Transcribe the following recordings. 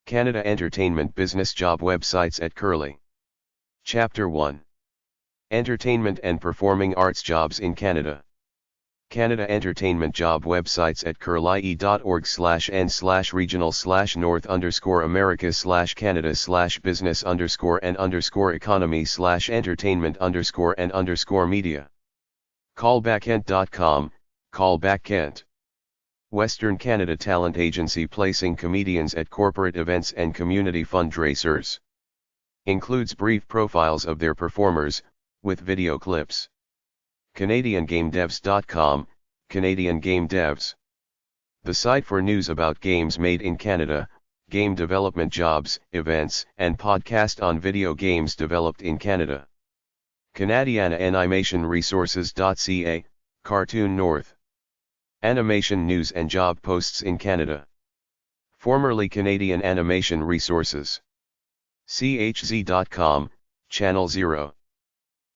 Canada Entertainment Business Job Websites at Curlie. Chapter 1. Entertainment and Performing Arts Jobs in Canada. Canada Entertainment Job Websites at curlie.org/n/regional/north_America/Canada/business_economy/entertainment_and_media. Callbackkent.com, Callback Kent. Western Canada talent agency placing comedians at corporate events and community fundraisers. Includes brief profiles of their performers, with video clips. CanadianGameDevs.com, Canadian Game Devs. The site for news about games made in Canada, game development jobs, events, and podcast on video games developed in Canada. CanadianAnimationResources.ca, Cartoon North. Animation news and job posts in Canada. Formerly Canadian Animation Resources. CHZ.com, Channel 0.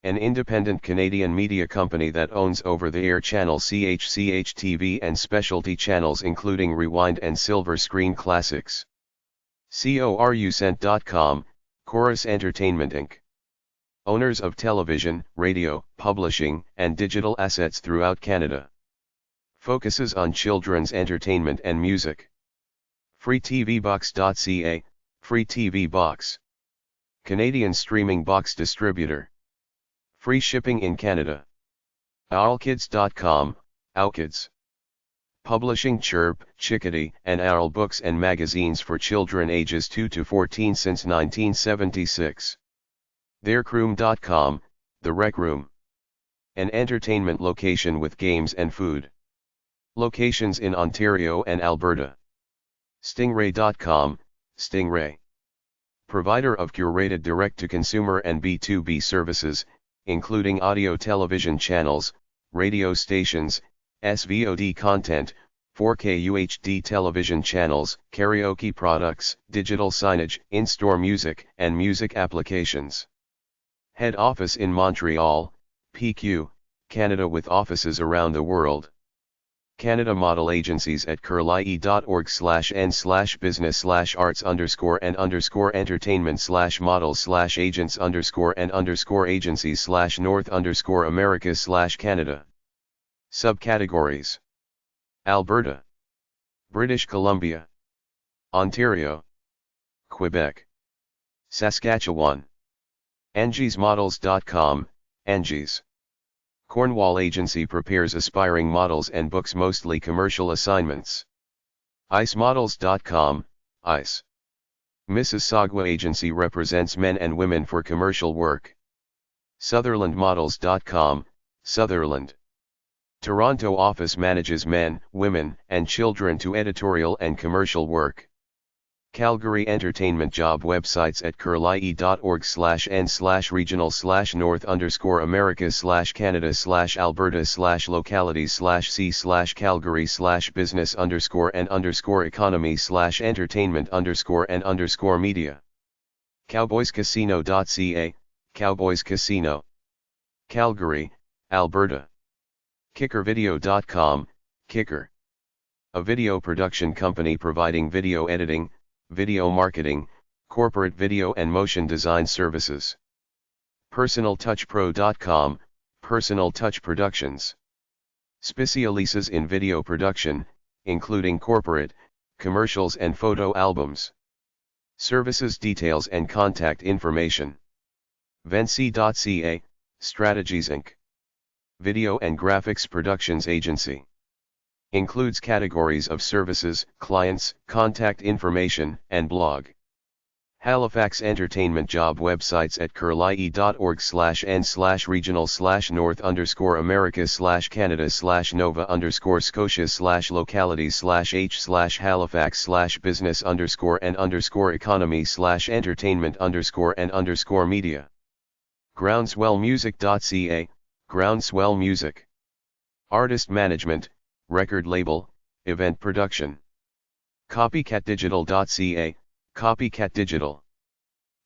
An independent Canadian media company that owns over-the-air channel CHCH-TV and specialty channels including Rewind and Silver Screen Classics. CORUcent.com, Chorus Entertainment Inc. Owners of television, radio, publishing, and digital assets throughout Canada. Focuses on children's entertainment and music. FreeTVBox.ca, Free TV Box. Canadian streaming box distributor. Free shipping in Canada. OwlKids.com, OwlKids. Publishing Chirp, Chickadee, and Owl books and magazines for children ages 2 to 14 since 1976. TheRecRoom.com, The Rec Room. An entertainment location with games and food. Locations in Ontario and Alberta. Stingray.com, Stingray. Provider of curated direct-to-consumer and B2B services, including audio television channels, radio stations, SVOD content, 4K UHD television channels, karaoke products, digital signage, in-store music, and music applications. Head office in Montreal, PQ, Canada with offices around the world. Canada model agencies at curlie.org/n/business/arts_and_entertainment/models/agents_and_agencies/north_America/Canada. Subcategories. Alberta, British Columbia, Ontario, Quebec, Saskatchewan. AngiesModels.com, Angies. Cornwall agency prepares aspiring models and books mostly commercial assignments. IceModels.com, ICE. Mississauga agency represents men and women for commercial work. SutherlandModels.com, Sutherland. Toronto office manages men, women, and children to editorial and commercial work. Calgary entertainment job websites at curlie.org/n/regional/Alberta/localities/C/Calgary/business_and_entertainment_and_media. Cowboyscasino.ca, Cowboys Casino. Calgary, Alberta. KickerVideo.com, Kicker. A video production company providing video editing, video marketing, corporate video and motion design services. PersonalTouchPro.com, Personal Touch Productions. Specialises in video production, including corporate, commercials and photo albums. Services details and contact information. Vency.ca, Strategies Inc. Video and Graphics Productions Agency. Includes categories of services, clients, contact information, and blog. Halifax entertainment job websites at curlie.org/n/regional/north_America/Canada/Nova_Scotia/localities/h/Halifax/business_and_media. Groundswellmusic.ca, Groundswell Music. Artist management, record label, event production. Copycatdigital.ca, Copycat Digital.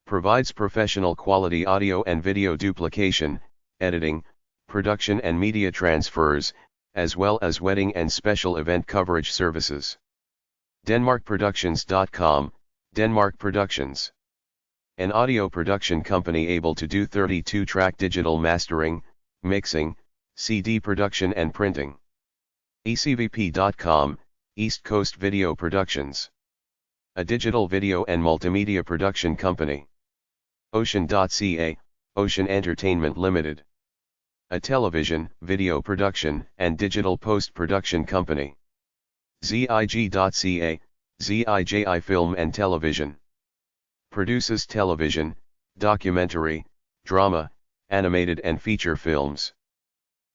Provides professional quality audio and video duplication, editing, production and media transfers, as well as wedding and special event coverage services. DenmarkProductions.com, Denmark Productions. An audio production company able to do 32-track digital mastering, mixing, CD production and printing. ECVP.com, East Coast Video Productions. A digital video and multimedia production company. Ocean.ca, Ocean Entertainment Limited. A television, video production, and digital post-production company. ZIG.ca, ZIJI Film and Television. Produces television, documentary, drama, animated and feature films.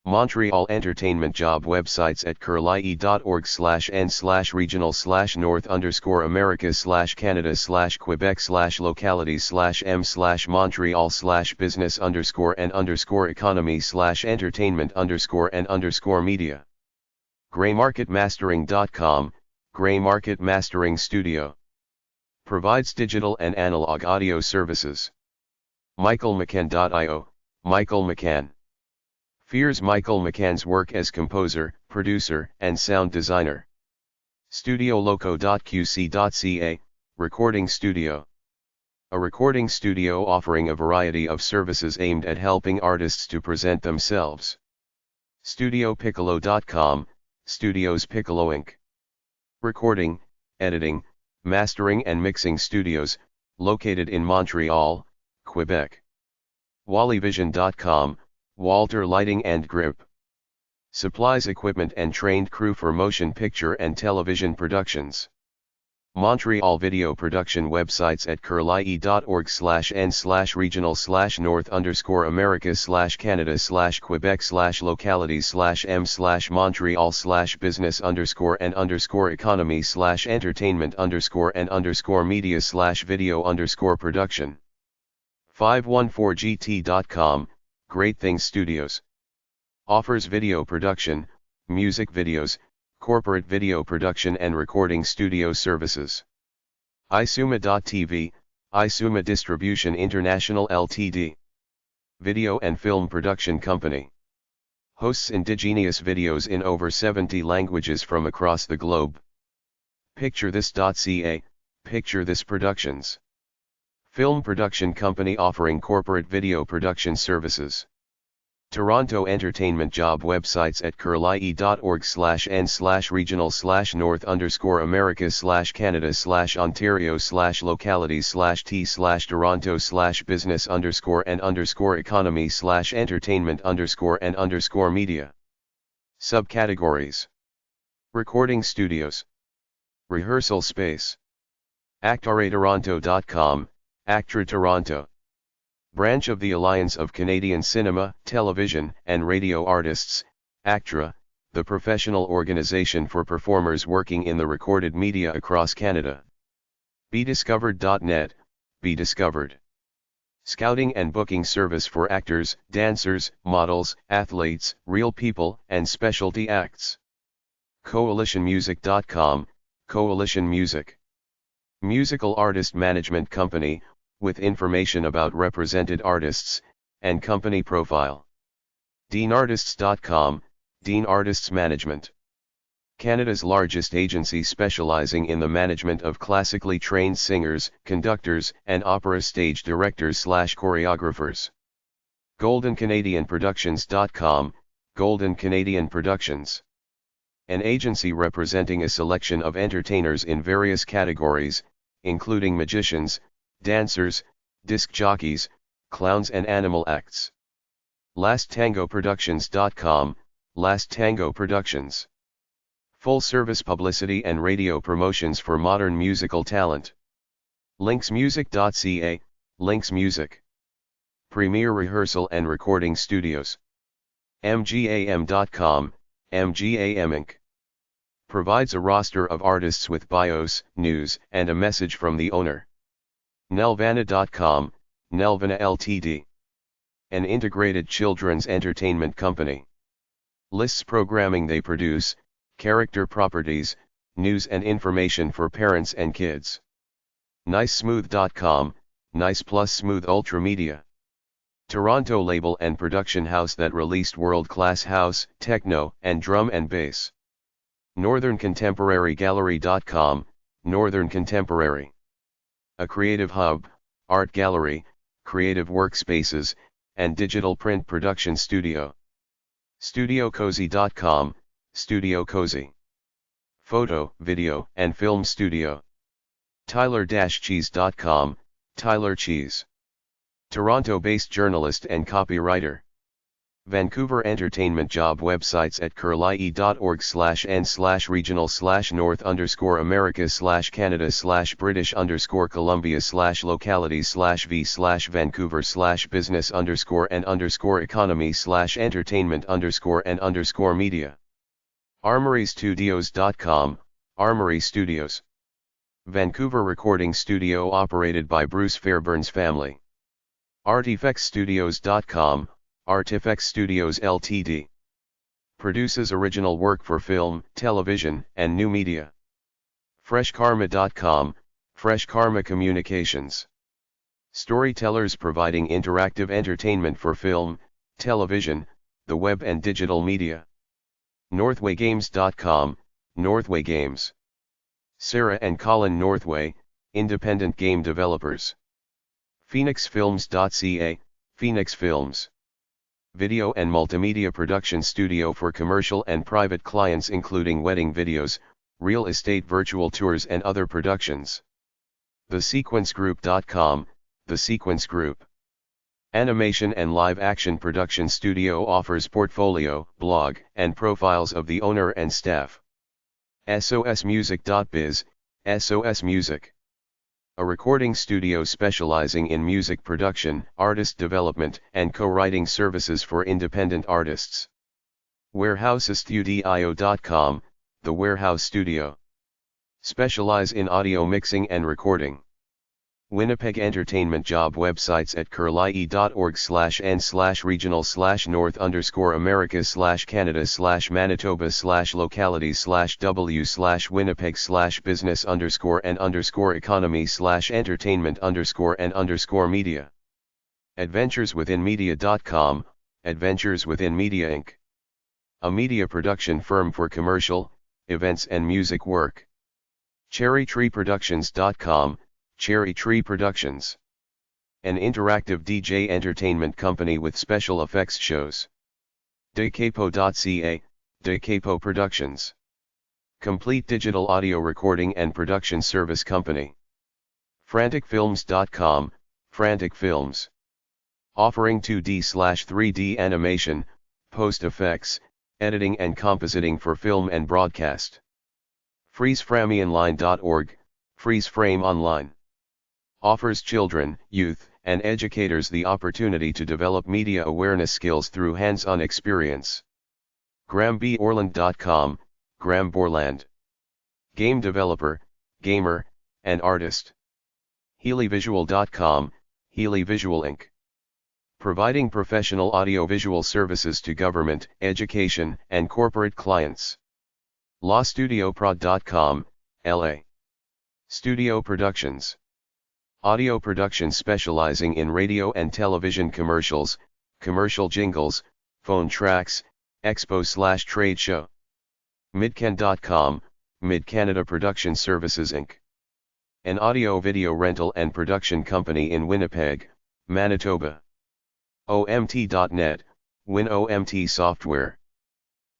Montreal Entertainment Job websites at curlie.org/n/regional/north_america/canada/m/montreal/business_and_economy/entertainment_and_media. Graymarketmastering.com, Graymarket Mastering Studio. Provides digital and analog audio services. MichaelMcCann.io, Michael McCann. Fears Michael McCann's work as composer, producer, and sound designer. StudioLoco.qc.ca, Recording Studio. A recording studio offering a variety of services aimed at helping artists to present themselves. StudioPiccolo.com, Studios Piccolo Inc. Recording, editing, mastering and mixing studios, located in Montreal, Quebec. WallyVision.com, Walter Lighting and Grip. Supplies equipment and trained crew for motion picture and television productions. Montreal Video Production websites at curlie.org/n/regional/north_america/canada/m/montreal/business_and_media/video_production. 514gt.com, Great Things Studios. Offers video production, music videos, corporate video production and recording studio services. Isuma.tv, Isuma Distribution International Ltd. Video and film production company. Hosts indigenous videos in over 70 languages from across the globe. PictureThis.ca, Picture This Productions. Film production company offering corporate video production services. Toronto Entertainment Job websites at curlie.org/n/regional/north_america/Ontario/business_and_economy/entertainment_and_media. Subcategories. Recording studios. Rehearsal space. ActoraToronto.com, Actra Toronto. Branch of the Alliance of Canadian Cinema, Television, and Radio Artists, ACTRA, the professional organization for performers working in the recorded media across Canada. BeDiscovered.net, Be Discovered. Scouting and booking service for actors, dancers, models, athletes, real people, and specialty acts. CoalitionMusic.com, Coalition Music. Musical artist management company, with information about represented artists, and company profile. DeanArtists.com, Dean Artists Management. Canada's largest agency specializing in the management of classically trained singers, conductors, and opera stage directors/choreographers. GoldenCanadianProductions.com, Golden Canadian Productions. An agency representing a selection of entertainers in various categories, including magicians, dancers, disc jockeys, clowns and animal acts. LastTangoProductions.com, Last Tango Productions. Full-service publicity and radio promotions for modern musical talent. Linksmusic.ca, Links Music. Premier Rehearsal and Recording Studios. MGAM.com, MGAM Inc. Provides a roster of artists with bios, news, and a message from the owner. Nelvana.com, Nelvana Ltd. An integrated children's entertainment company. Lists programming they produce, character properties, news and information for parents and kids. NiceSmooth.com, Nice Plus Smooth Ultramedia. Toronto label and production house that released world-class house, techno, and drum and bass. NorthernContemporaryGallery.com, Northern Contemporary. a creative hub, art gallery, creative workspaces, and digital print production studio. StudioCozy.com, Studio Cozy. Photo, video, and film studio. Tyler-Cheese.com, Tyler Cheese. Toronto-based journalist and copywriter. Vancouver entertainment job websites at curlie.org/n/regional/north_america/Canada/British_Columbia/v/Vancouver/business_and_media. Armorystudios.com, Armory Studios. Vancouver recording studio operated by Bruce Fairbairn's family. Artifactsstudios.com, Artifacts Studios Ltd. Produces original work for film, television, and new media. FreshKarma.com, Fresh Karma Communications. Storytellers providing interactive entertainment for film, television, the web and digital media. NorthwayGames.com, Northway Games. Sarah and Colin Northway, independent game developers. PhoenixFilms.ca, Phoenix Films. Video and multimedia production studio for commercial and private clients including wedding videos, real estate virtual tours and other productions. TheSequenceGroup.com, The Sequence Group. Animation and live action production studio offers portfolio, blog, and profiles of the owner and staff. SOSmusic.biz, SOS Music. A recording studio specializing in music production, artist development, and co-writing services for independent artists. Warehousestudio.com, The Warehouse Studio. Specialize in audio mixing and recording. Winnipeg entertainment job websites at curlie.org/n/regional/north_america/canada/manitoba/w/winnipeg/business_and_economy/entertainment_and_media. Adventureswithinmedia.com, Adventures Within Media Inc. A media production firm for commercial, events and music work. CherryTreeProductions.com, Cherry Tree Productions. An interactive DJ entertainment company with special effects shows. DeCapo.ca, DeCapo Productions. Complete digital audio recording and production service company. FranticFilms.com, Frantic Films. Offering 2D/3D animation, post effects, editing and compositing for film and broadcast. FreezeFrameOnline.org, Freeze Frame Online. Offers children, youth, and educators the opportunity to develop media awareness skills through hands-on experience. GrahamBOrland.com, Graham Borland. Game developer, gamer, and artist. HealyVisual.com, Healy Visual Inc. Providing professional audiovisual services to government, education, and corporate clients. LawStudioProd.com, LA. Studio Productions. Audio production specializing in radio and television commercials, commercial jingles, phone tracks, expo/trade show. Midcan.com, Mid-Canada Production Services Inc. An audio-video rental and production company in Winnipeg, Manitoba. OMT.net, WinOMT Software.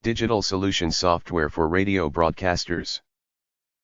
Digital solution software for radio broadcasters.